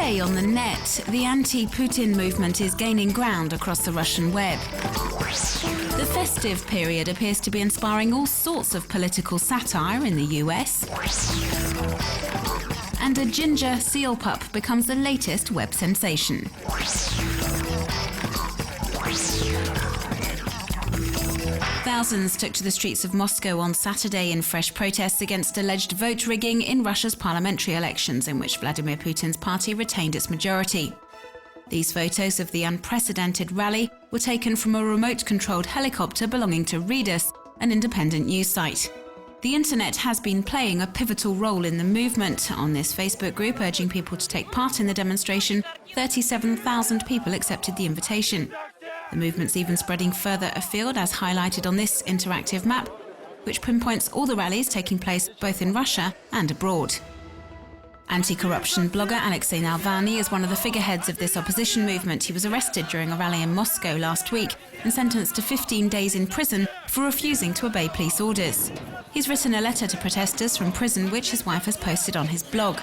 Today on the net, the Anti-Putin movement is gaining ground across the Russian web. The festive period appears to be inspiring all sorts of political satire in the US. And a ginger seal pup becomes the latest web sensation. Thousands took to the streets of Moscow on Saturday in fresh protests against alleged vote rigging in Russia's parliamentary elections, in which Vladimir Putin's party retained its majority. These photos of the unprecedented rally were taken from a remote-controlled helicopter belonging to Readus, an independent news site. The internet has been playing a pivotal role in the movement. On this Facebook group urging people to take part in the demonstration, 37,000 people accepted the invitation. The movement's even spreading further afield, as highlighted on this interactive map, which pinpoints all the rallies taking place both in Russia and abroad. Anti-corruption blogger Alexei Navalny is one of the figureheads of this opposition movement. He was arrested during a rally in Moscow last week and sentenced to 15 days in prison for refusing to obey police orders. He's written a letter to protesters from prison, which his wife has posted on his blog.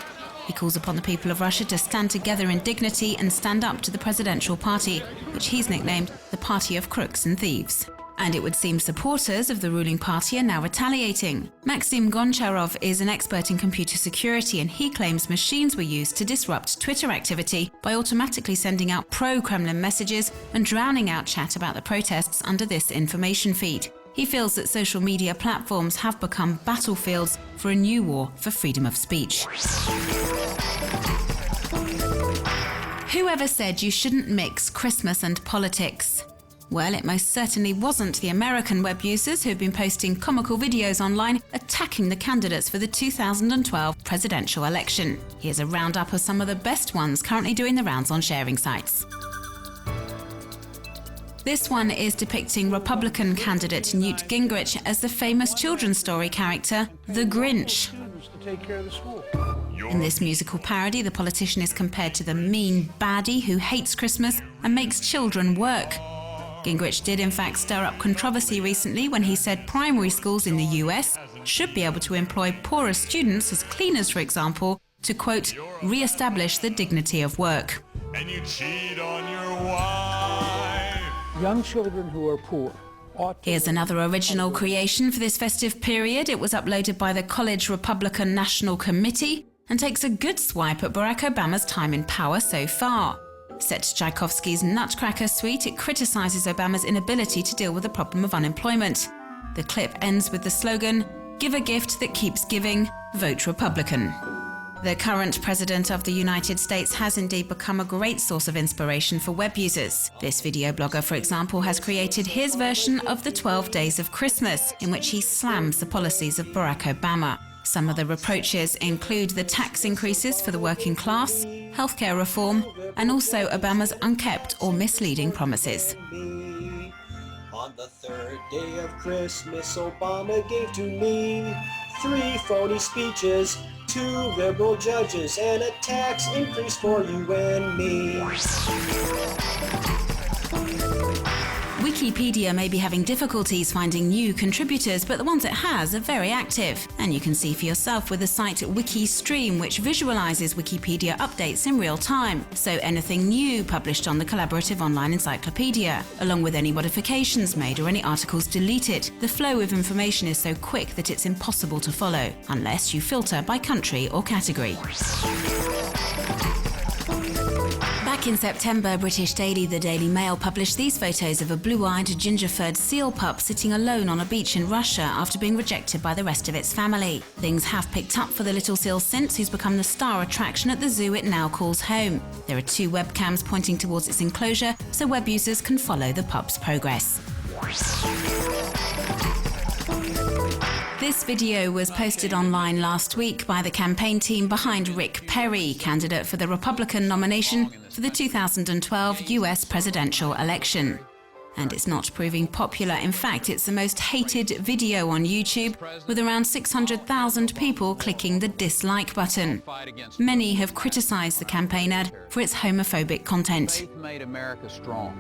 He calls upon the people of Russia to stand together in dignity and stand up to the presidential party, which he's nicknamed the Party of Crooks and Thieves. And it would seem supporters of the ruling party are now retaliating. Maxim Goncharov is an expert in computer security, and he claims machines were used to disrupt Twitter activity by automatically sending out pro-Kremlin messages and drowning out chat about the protests under this information feed. He feels that social media platforms have become battlefields for a new war for freedom of speech. Whoever said you shouldn't mix Christmas and politics? Well, it most certainly wasn't the American web users who've been posting comical videos online attacking the candidates for the 2012 presidential election. Here's a roundup of some of the best ones currently doing the rounds on sharing sites. This one is depicting Republican candidate Newt Gingrich as the famous children's story character, the Grinch. In this musical parody, the politician is compared to the mean baddie who hates Christmas and makes children work. Gingrich did in fact stir up controversy recently when he said primary schools in the US should be able to employ poorer students as cleaners, for example, to, quote, re-establish the dignity of work. And you cheat on your wife. Young children who are poor. Here's another original creation for this festive period. It was uploaded by the College Republican National Committee and takes a good swipe at Barack Obama's time in power so far. Set to Tchaikovsky's Nutcracker suite, it criticizes Obama's inability to deal with the problem of unemployment. The clip ends with the slogan, "Give a gift that keeps giving, vote Republican." The current president of the United States has indeed become a great source of inspiration for web users. This video blogger, for example, has created his version of the 12 Days of Christmas, in which he slams the policies of Barack Obama. Some of the reproaches include the tax increases for the working class, healthcare reform, and also Obama's unkept or misleading promises. On the third day of Christmas, Obama gave to me 3 phony speeches, 2 liberal judges, and a tax increase for you and me. Wikipedia may be having difficulties finding new contributors, but the ones it has are very active. And you can see for yourself with the site WikiStream, which visualizes Wikipedia updates in real time. So anything new published on the collaborative online encyclopedia, along with any modifications made or any articles deleted. The flow of information is so quick that it's impossible to follow, unless you filter by country or category. Back in September, British daily The Daily Mail published these photos of a blue-eyed, ginger-furred seal pup sitting alone on a beach in Russia after being rejected by the rest of its family. Things have picked up for the little seal since, who's become the star attraction at the zoo it now calls home. There are 2 webcams pointing towards its enclosure, so web users can follow the pup's progress. This video was posted online last week by the campaign team behind Rick Perry, candidate for the Republican nomination for the 2012 US presidential election. And it's not proving popular. In fact, it's the most hated video on YouTube, with around 600,000 people clicking the dislike button. Many have criticized the campaign ad for its homophobic content. Faith made America strong.